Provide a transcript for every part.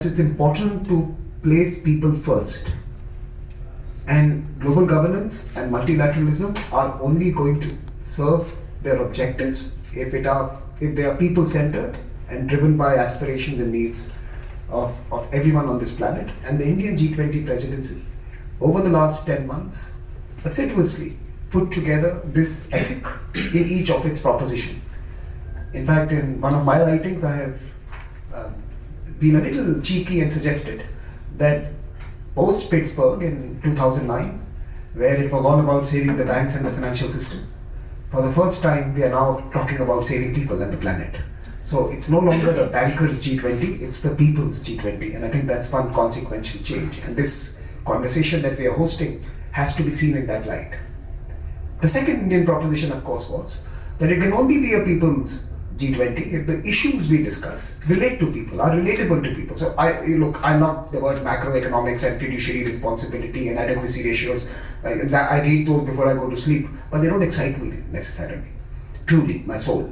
It's important to place people first, and global governance and multilateralism are only going to serve their objectives if they are people centered and driven by aspirations and needs of everyone on this planet. And the Indian G20 presidency over the last 10 months assiduously put together this ethic in each of its proposition. In fact, in one of my writings, I have been a little cheeky and suggested that post Pittsburgh in 2009, where it was all about saving the banks and the financial system, for the first time we are now talking about saving people and the planet. So it's no longer the bankers G20, it's the people's G20, and I think that's one consequential change. And this conversation that we are hosting has to be seen in that light. The second Indian proposition, of course, was that it can only be a people's G20 if the issues we discuss relate to people, are relatable to people. So I love the word macroeconomics and fiduciary responsibility and adequacy ratios. I read those before I go to sleep, but they don't excite me necessarily. Truly, my soul.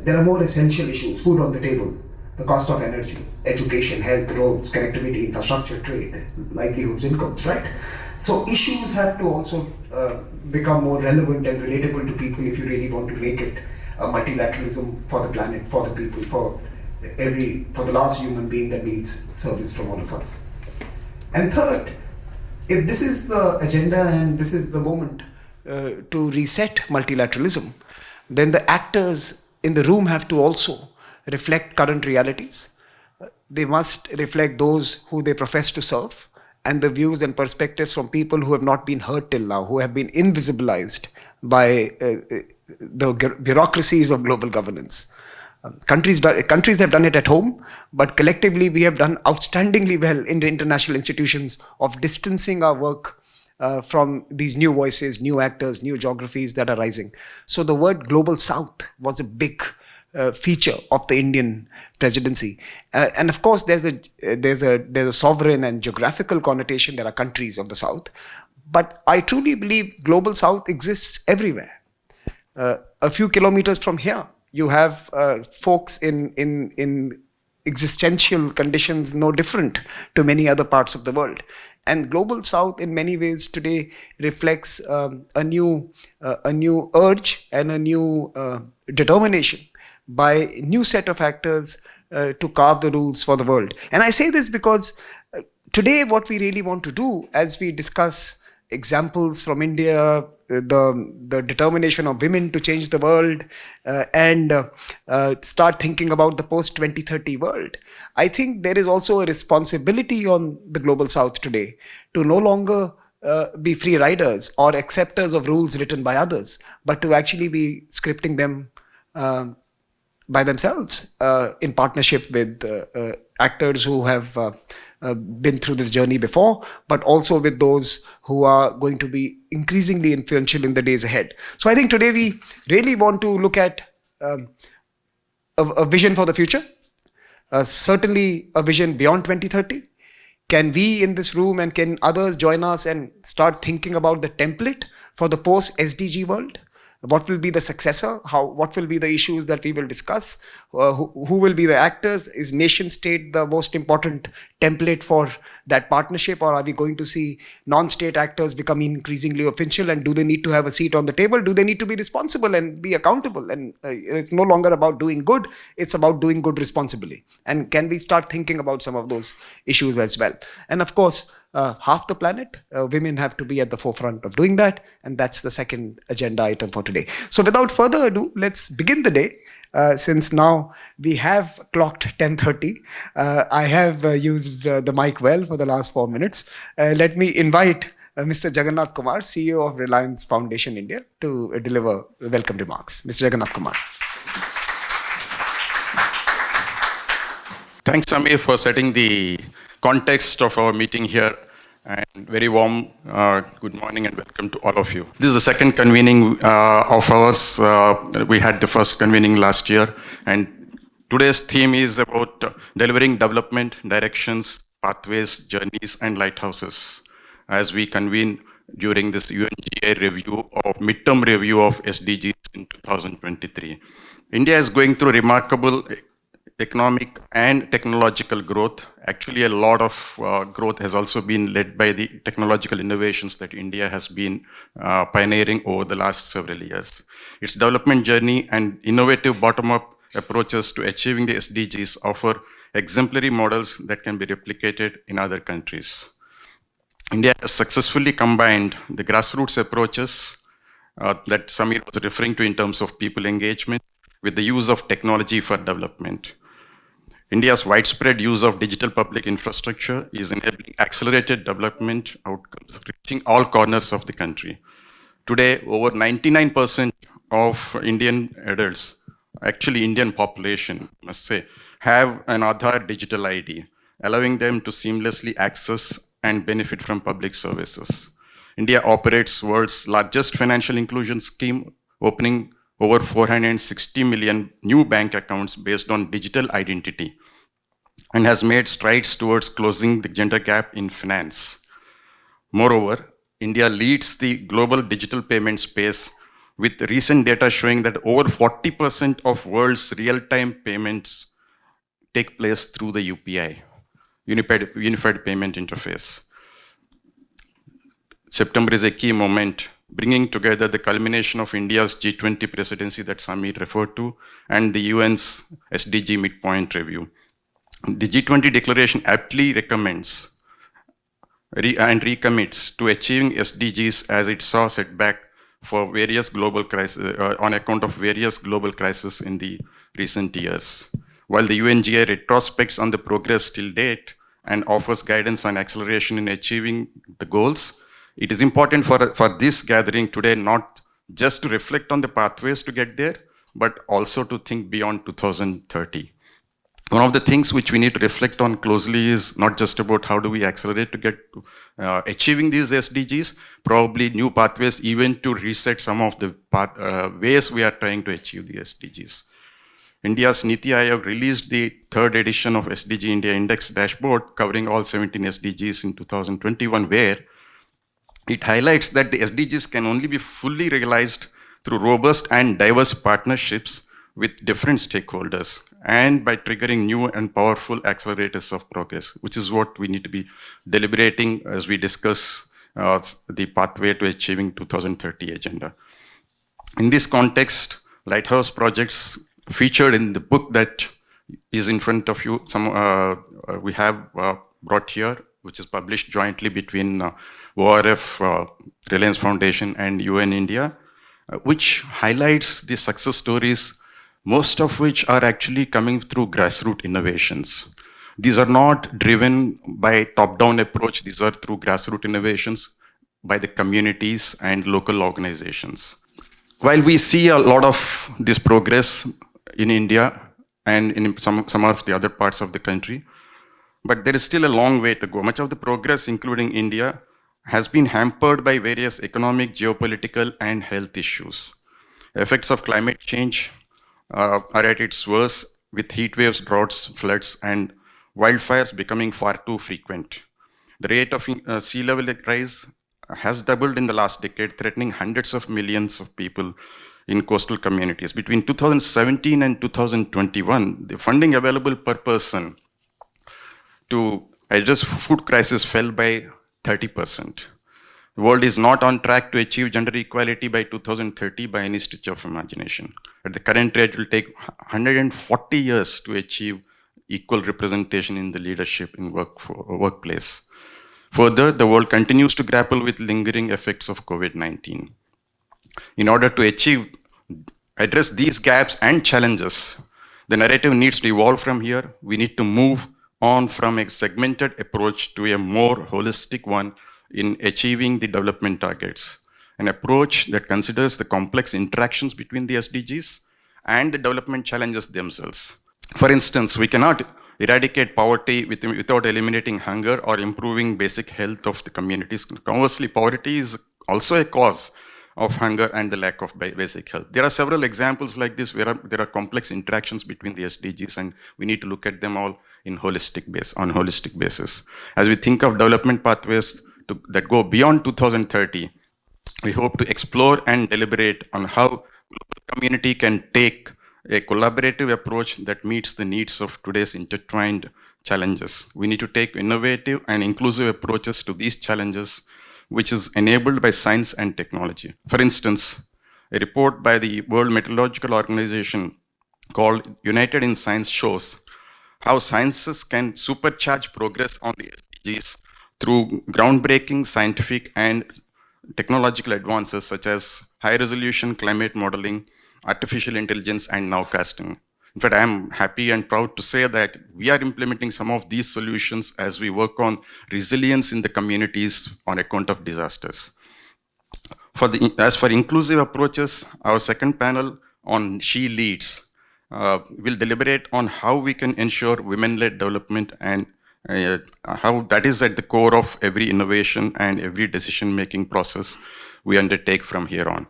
There are more essential issues: food on the table, the cost of energy, education, health, roads, connectivity, infrastructure, trade, livelihoods, incomes, right? So issues have to also become more relevant and relatable to people if you really want to make it a multilateralism for the planet, for the people, for the last human being that needs service from all of us. And third, if this is the agenda and this is the moment to reset multilateralism, then the actors in the room have to also reflect current realities. They must reflect those who they profess to serve and the views and perspectives from people who have not been heard till now, who have been invisibilized by the bureaucracies of global governance. Countries have done it at home, but collectively we have done outstandingly well in the international institutions of distancing our work from these new voices, new actors, new geographies that are rising. So the word Global South was a big feature of the Indian presidency, and of course there's a sovereign and geographical connotation. There are countries of the South, but I truly believe Global South exists everywhere. A few kilometers from here, you have folks in existential conditions no different to many other parts of the world. And Global South in many ways today reflects a new urge and a new determination by a new set of actors to carve the rules for the world. And I say this because today what we really want to do as we discuss examples from India, the determination of women to change the world, and start thinking about the post-2030 world, I think there is also a responsibility on the Global South today to no longer be free riders or acceptors of rules written by others, but to actually be scripting them by themselves in partnership with actors who have been through this journey before, but also with those who are going to be increasingly influential in the days ahead. So I think today we really want to look at a vision for the future, certainly a vision beyond 2030. Can we in this room and can others join us and start thinking about the template for the post-SDG world? What will be the successor? What will be the issues that we will discuss? Who will be the actors? Is nation state the most important template for that partnership, or are we going to see non-state actors become increasingly official, and do they need to have a seat on the table? Do they need to be responsible and be accountable? And it's no longer about doing good, it's about doing good responsibly. And can we start thinking about some of those issues as well? And of course, half the planet, women have to be at the forefront of doing that, and that's the second agenda item for today. So without further ado, let's begin the day. Since now we have clocked 10:30, I have used the mic well for the last 4 minutes. Let me invite Mr. Jagannath Kumar, CEO of Reliance Foundation India, to deliver welcome remarks. Mr. Jagannath Kumar. Thanks, Samir, for setting the context of our meeting here. And very warm good morning and welcome to all of you. This is the second convening of ours. We had the first convening last year, and today's theme is about delivering development, directions, pathways, journeys, and lighthouses as we convene during this UNGA review or midterm review of SDGs in 2023. India is going through remarkable economic and technological growth. Actually, a lot of growth has also been led by the technological innovations that India has been pioneering over the last several years. Its development journey and innovative bottom-up approaches to achieving the SDGs offer exemplary models that can be replicated in other countries. India has successfully combined the grassroots approaches that Samir was referring to in terms of people engagement with the use of technology for development. India's widespread use of digital public infrastructure is enabling accelerated development outcomes, reaching all corners of the country. Today, over 99% of Indian adults, actually Indian population, I must say, have an Aadhaar digital ID, allowing them to seamlessly access and benefit from public services. India operates world's largest financial inclusion scheme, opening over 460 million new bank accounts based on digital identity, and has made strides towards closing the gender gap in finance. Moreover, India leads the global digital payment space, with recent data showing that over 40% of world's real-time payments take place through the UPI, Unified Payment Interface. September is a key moment, bringing together the culmination of India's G20 presidency that Samir referred to and the UN's SDG midpoint review. The G20 declaration aptly recommends and recommits to achieving SDGs as it saw setback for various global crises, on account of various global crises in the recent years. While the UNGA retrospects on the progress till date and offers guidance on acceleration in achieving the goals, it is important for this gathering today not just to reflect on the pathways to get there, but also to think beyond 2030. One of the things which we need to reflect on closely is not just about how do we accelerate to get to achieving these SDGs, probably new pathways even to reset some of the ways we are trying to achieve the SDGs. India's Niti Aayog released the third edition of SDG India Index dashboard covering all 17 SDGs in 2021, where it highlights that the SDGs can only be fully realized through robust and diverse partnerships with different stakeholders and by triggering new and powerful accelerators of progress, which is what we need to be deliberating as we discuss the pathway to achieving 2030 agenda. In this context, lighthouse projects featured in the book that is in front of you, we have brought here, which is published jointly between ORF, Reliance Foundation and UN India, which highlights the success stories, most of which are actually coming through grassroots innovations. These are not driven by top-down approach, these are through grassroots innovations by the communities and local organizations. While we see a lot of this progress in India and in some of the other parts of the country, but there is still a long way to go. Much of the progress, including India, has been hampered by various economic, geopolitical, and health issues. Effects of climate change are at its worst, with heat waves, droughts, floods, and wildfires becoming far too frequent. The rate of sea level rise has doubled in the last decade, threatening hundreds of millions of people in coastal communities. Between 2017 and 2021, the funding available per person to address food crisis fell by 30%. The world is not on track to achieve gender equality by 2030 by any stretch of imagination. At the current rate, it will take 140 years to achieve equal representation in the leadership in workplace. Further, the world continues to grapple with lingering effects of COVID-19. In order to address these gaps and challenges, the narrative needs to evolve from here. We need to move on from a segmented approach to a more holistic one in achieving the development targets, an approach that considers the complex interactions between the SDGs and the development challenges themselves. For instance, we cannot eradicate poverty without eliminating hunger or improving basic health of the communities. Conversely, poverty is also a cause of hunger and the lack of basic health. There are several examples like this where there are complex interactions between the SDGs, and we need to look at them all on holistic basis. As we think of development pathways that go beyond 2030, we hope to explore and deliberate on how global community can take a collaborative approach that meets the needs of today's intertwined challenges. We need to take innovative and inclusive approaches to these challenges, which is enabled by science and technology. For instance, a report by the World Meteorological Organization called United in Science shows how sciences can supercharge progress on the SDGs through groundbreaking scientific and technological advances such as high-resolution climate modeling, artificial intelligence, and nowcasting. In fact, I am happy and proud to say that we are implementing some of these solutions as we work on resilience in the communities on account of disasters. As for inclusive approaches, our second panel on She Leads will deliberate on how we can ensure women-led development and how that is at the core of every innovation and every decision-making process we undertake from here on.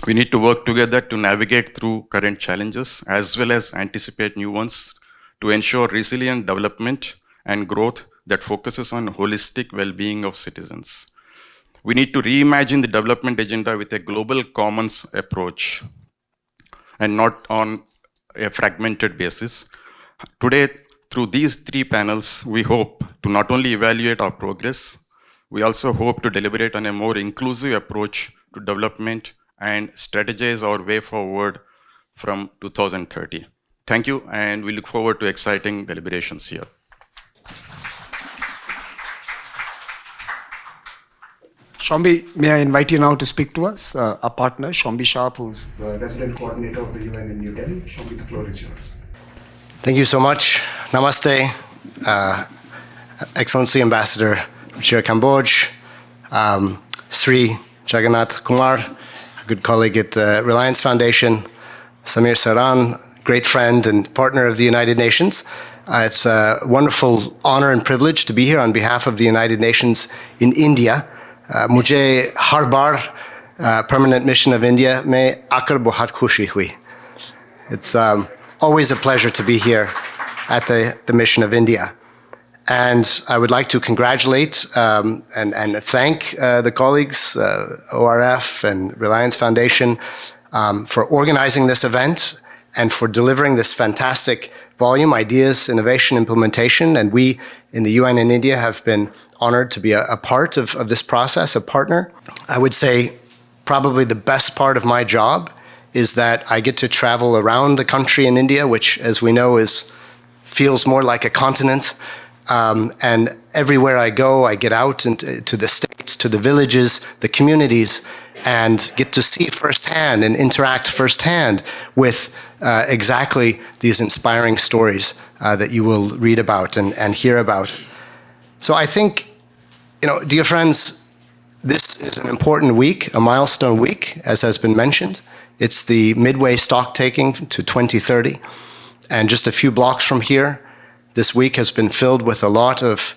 We need to work together to navigate through current challenges as well as anticipate new ones to ensure resilient development and growth that focuses on holistic well-being of citizens. We need to reimagine the development agenda with a global commons approach and not on a fragmented basis. Today, through these three panels, we hope to not only evaluate our progress, we also hope to deliberate on a more inclusive approach to development and strategize our way forward from 2030. Thank you, and we look forward to exciting deliberations here. Shombi, may I invite you now to speak to us? Our partner, Shombi Sharp, who's the resident coordinator of the UN in New Delhi. Shombi, the floor is yours. Thank you so much. Namaste, Excellency Ambassador Chair Kamboj, Sri Jagannath Kumar, a good colleague at Reliance Foundation, Samir Saran, great friend and partner of the United Nations. It's a wonderful honor and privilege to be here on behalf of the United Nations in India. Mujhe har bar permanent mission of India mein aakar bahut khushi hui. It's always a pleasure to be here at the mission of India. And I would like to congratulate and thank the colleagues, ORF and Reliance Foundation, for organizing this event and for delivering this fantastic volume, Ideas, Innovation, Implementation. And we in the UN in India have been honored to be a part of this process, a partner. I would say probably the best part of my job is that I get to travel around the country in India, which, as we know, feels more like a continent. And everywhere I go, I get out to the states, to the villages, the communities, and get to see firsthand and interact firsthand with exactly these inspiring stories that you will read about and hear about. So I think, dear friends, this is an important week, a milestone week, as has been mentioned. It's the midway stock taking to 2030. And just a few blocks from here, this week has been filled with a lot of,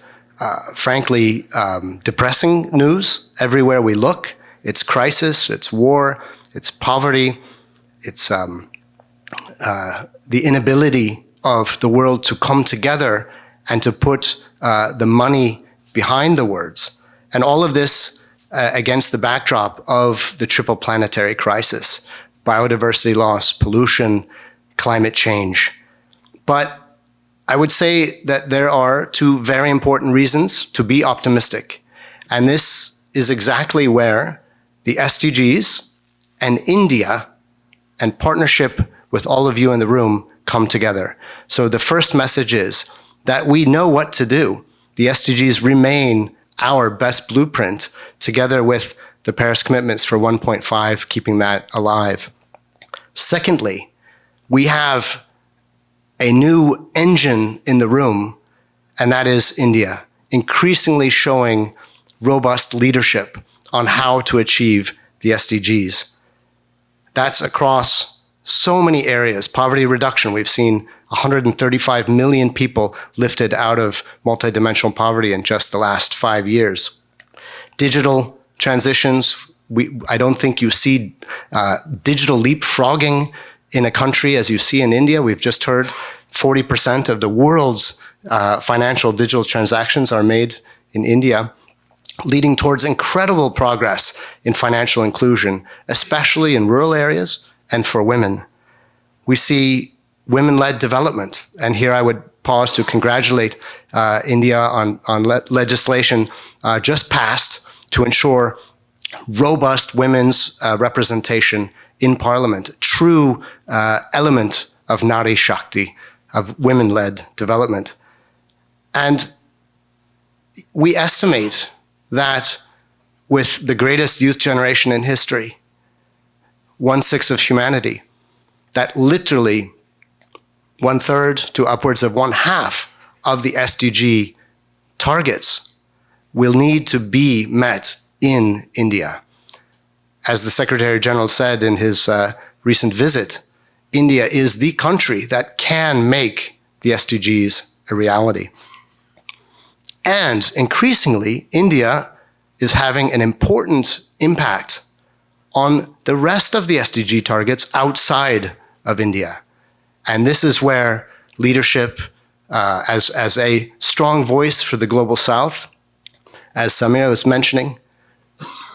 frankly, depressing news. Everywhere we look, it's crisis, it's war, it's poverty, it's the inability of the world to come together and to put the money behind the words. And all of this against the backdrop of the triple planetary crisis: biodiversity loss, pollution, climate change. But I would say that there are two very important reasons to be optimistic. And this is exactly where the SDGs and India and partnership with all of you in the room come together. So the first message is that we know what to do. The SDGs remain our best blueprint, together with the Paris commitments for 1.5, keeping that alive. Secondly, we have a new engine in the room, and that is India, increasingly showing robust leadership on how to achieve the SDGs. That's across so many areas. Poverty reduction, we've seen 135 million people lifted out of multidimensional poverty in just the last 5 years. Digital transitions, I don't think you see digital leapfrogging in a country as you see in India. We've just heard 40% of the world's financial digital transactions are made in India, leading towards incredible progress in financial inclusion, especially in rural areas and for women. We see women-led development. And here I would pause to congratulate India on legislation just passed to ensure robust women's representation in parliament, true element of Nari Shakti, of women-led development. And we estimate that with the greatest youth generation in history, 1/6 of humanity, that literally 1/3 to upwards of 1/2 of the SDG targets will need to be met in India. As the Secretary General said in his recent visit, India is the country that can make the SDGs a reality. And increasingly, India is having an important impact on the rest of the SDG targets outside of India. And this is where leadership, as a strong voice for the Global South, as Samir was mentioning,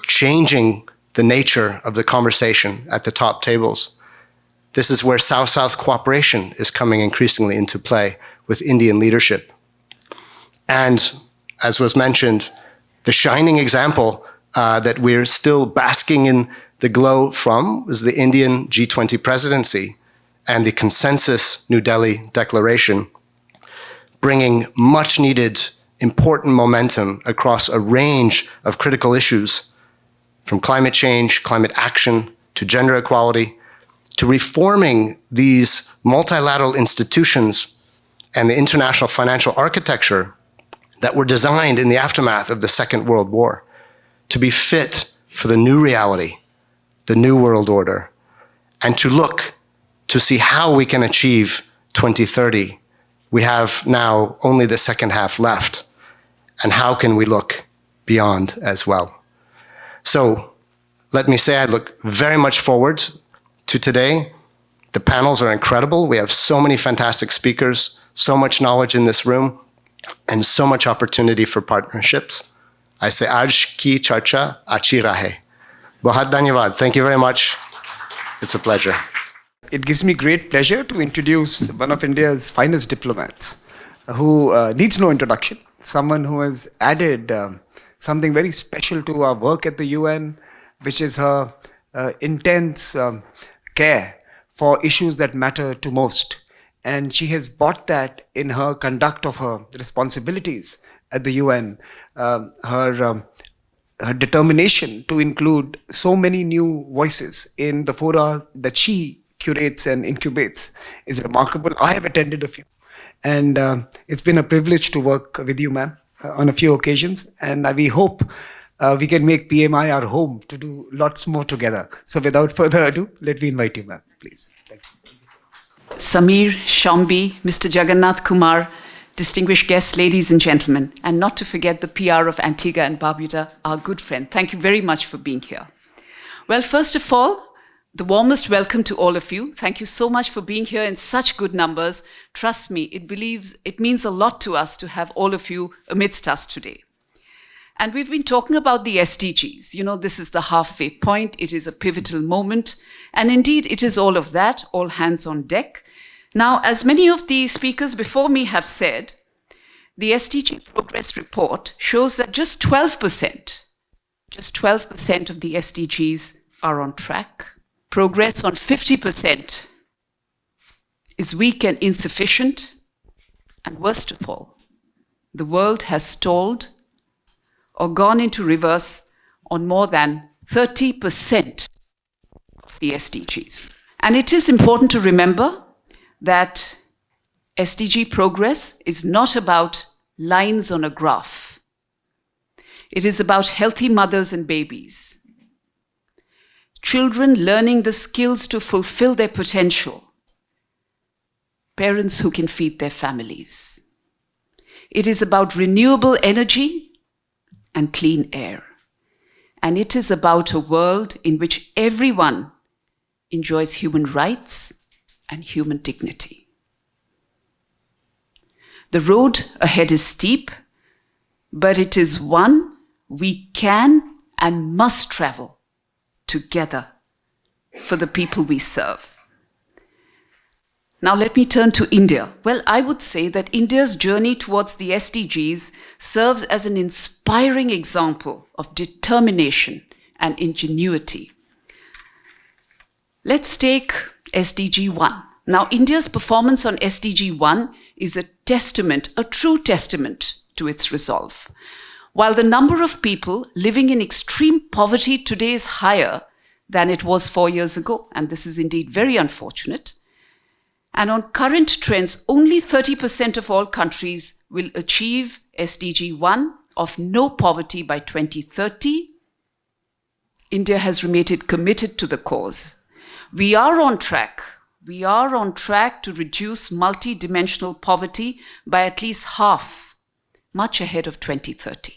changing the nature of the conversation at the top tables. This is where South-South cooperation is coming increasingly into play with Indian leadership. And as was mentioned, the shining example that we're still basking in the glow from is the Indian G20 presidency and the consensus New Delhi declaration, bringing much needed important momentum across a range of critical issues, from climate change, climate action, to gender equality, to reforming these multilateral institutions and the international financial architecture that were designed in the aftermath of the Second World War to be fit for the new reality, the new world order, and to look to see how we can achieve 2030. We have now only the second half left, and how can we look beyond as well? So let me say I look very much forward to today. The panels are incredible. We have so many fantastic speakers, so much knowledge in this room, and so much opportunity for partnerships. I say, Aaj ki charcha achi rahe. Bahut dhanyavad. Thank you very much. It's a pleasure. It gives me great pleasure to introduce one of India's finest diplomats who needs no introduction, someone who has added something very special to our work at the UN, which is her intense care for issues that matter to most. And she has brought that in her conduct of her responsibilities at the UN, her determination to include so many new voices in the fora that she curates and incubates is remarkable. I have attended a few, and it's been a privilege to work with you, ma'am, on a few occasions, and we hope we can make PMI our home to do lots more together. So without further ado, let me invite you, ma'am, please. Thank you. Samir, Shambi, Mr. Jagannath Kumar, distinguished guests, ladies and gentlemen, and not to forget the PR of Antigua and Barbuda, our good friend. Thank you very much for being here. Well, first of all, the warmest welcome to all of you. Thank you so much for being here in such good numbers. Trust me, it means a lot to us to have all of you amidst us today. And we've been talking about the SDGs. You know, this is the halfway point. It is a pivotal moment. And indeed, it is all of that, all hands on deck. Now, as many of the speakers before me have said, the SDG Progress Report shows that just 12% of the SDGs are on track. Progress on 50% is weak and insufficient. And worst of all, the world has stalled or gone into reverse on more than 30% of the SDGs. And it is important to remember that SDG progress is not about lines on a graph. It is about healthy mothers and babies, children learning the skills to fulfill their potential, parents who can feed their families. It is about renewable energy and clean air. And it is about a world in which everyone enjoys human rights and human dignity. The road ahead is steep, but it is one we can and must travel together for the people we serve. Now let me turn to India. Well, I would say that India's journey towards the SDGs serves as an inspiring example of determination and ingenuity. Let's take SDG 1. Now, India's performance on SDG 1 is a testament, a true testament to its resolve. While the number of people living in extreme poverty today is higher than it was 4 years ago, and this is indeed very unfortunate, and on current trends, only 30% of all countries will achieve SDG 1 of no poverty by 2030. India has remained committed to the cause. We are on track. We are on track to reduce multidimensional poverty by at least half, much ahead of 2030.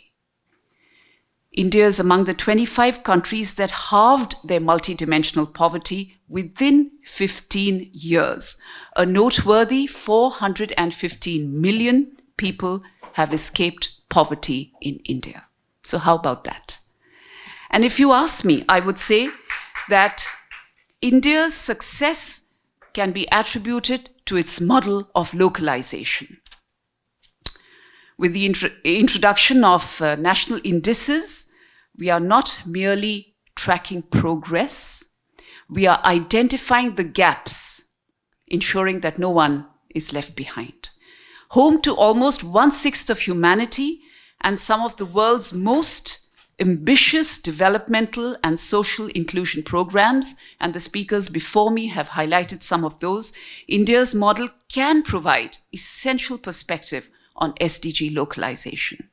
India is among the 25 countries that halved their multidimensional poverty within 15 years. A noteworthy 415 million people have escaped poverty in India. So how about that? And if you ask me, I would say that India's success can be attributed to its model of localization. With the introduction of national indices, we are not merely tracking progress, we are identifying the gaps, ensuring that no one is left behind. Home to almost 1/6 of humanity and some of the world's most ambitious developmental and social inclusion programs, and the speakers before me have highlighted some of those, India's model can provide essential perspective on SDG localization.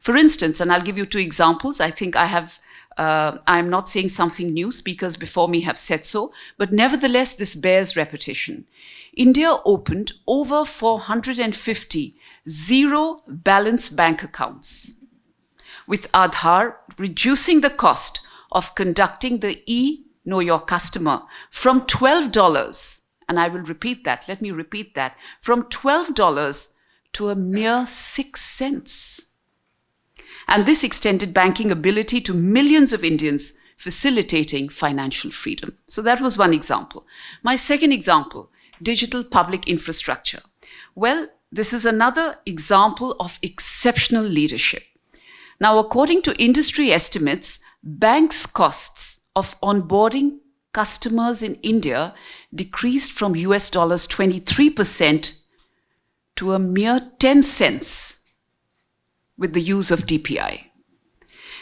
For instance, and I'll give you 2 examples, I think I'm not saying something new, speakers before me have said so, but nevertheless, this bears repetition. India opened over 450 zero balance bank accounts, with Aadhaar reducing the cost of conducting the Know Your Customer from $12, and I will repeat that, let me repeat that, from $12 to a mere 6 cents. And this extended banking ability to millions of Indians, facilitating financial freedom. So that was one example. My second example, digital public infrastructure. Well, this is another example of exceptional leadership. Now, according to industry estimates, banks' costs of onboarding customers in India decreased from US dollars 23% to a mere 10 cents with the use of DPI.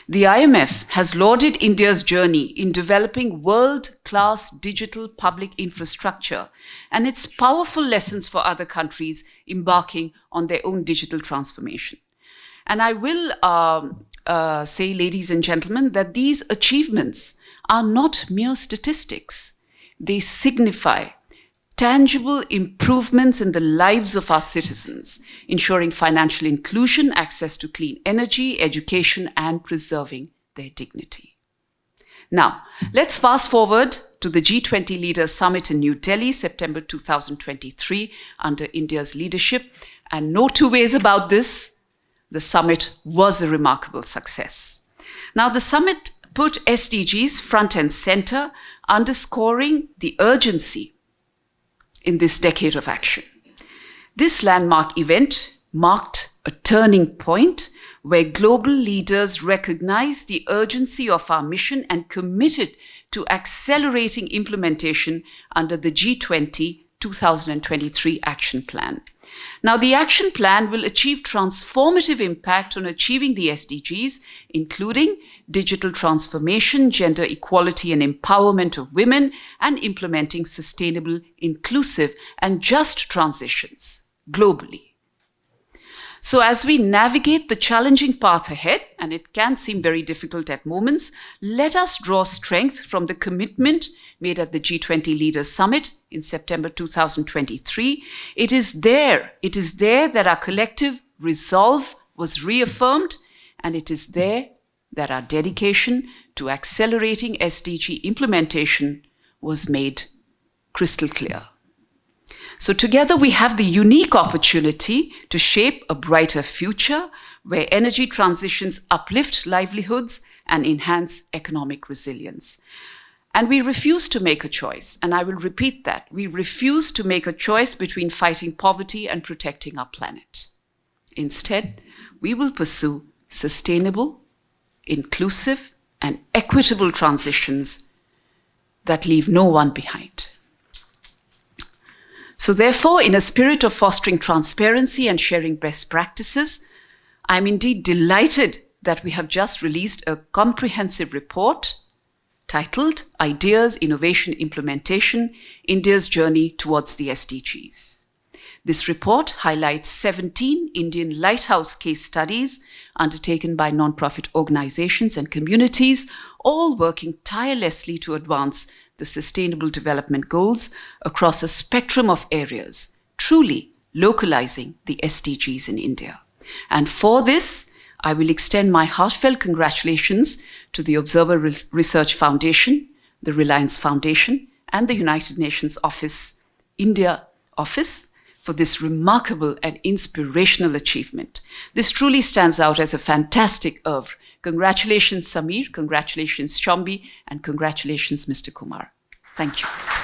The IMF has lauded India's journey in developing world-class digital public infrastructure and its powerful lessons for other countries embarking on their own digital transformation. And I will say, ladies and gentlemen, that these achievements are not mere statistics. They signify tangible improvements in the lives of our citizens, ensuring financial inclusion, access to clean energy, education, and preserving their dignity. Now, let's fast forward to the G20 Leaders Summit in New Delhi, September 2023, under India's leadership. And no 2 ways about this, the summit was a remarkable success. Now, the summit put SDGs front and center, underscoring the urgency in this decade of action. This landmark event marked a turning point where global leaders recognized the urgency of our mission and committed to accelerating implementation under the G20 2023 Action Plan. Now, the action plan will achieve transformative impact on achieving the SDGs, including digital transformation, gender equality and empowerment of women, and implementing sustainable, inclusive, and just transitions globally. So as we navigate the challenging path ahead, and it can seem very difficult at moments, let us draw strength from the commitment made at the G20 Leaders Summit in September 2023. It is there that our collective resolve was reaffirmed, and it is there that our dedication to accelerating SDG implementation was made crystal clear. So together we have the unique opportunity to shape a brighter future where energy transitions uplift livelihoods and enhance economic resilience. And we refuse to make a choice, and I will repeat that. We refuse to make a choice between fighting poverty and protecting our planet. Instead, we will pursue sustainable, inclusive, and equitable transitions that leave no one behind. So therefore, in a spirit of fostering transparency and sharing best practices, I'm indeed delighted that we have just released a comprehensive report titled Ideas, Innovation, Implementation, India's Journey Towards the SDGs. This report highlights 17 Indian lighthouse case studies undertaken by non-profit organizations and communities, all working tirelessly to advance the Sustainable Development Goals across a spectrum of areas, truly localizing the SDGs in India. And for this, I will extend my heartfelt congratulations to the Observer Research Foundation, the Reliance Foundation, and the United Nations Office, India Office, for this remarkable and inspirational achievement. This truly stands out as a fantastic oeuvre. Congratulations, Samir, congratulations, Shambi, and congratulations, Mr. Kumar. Thank you.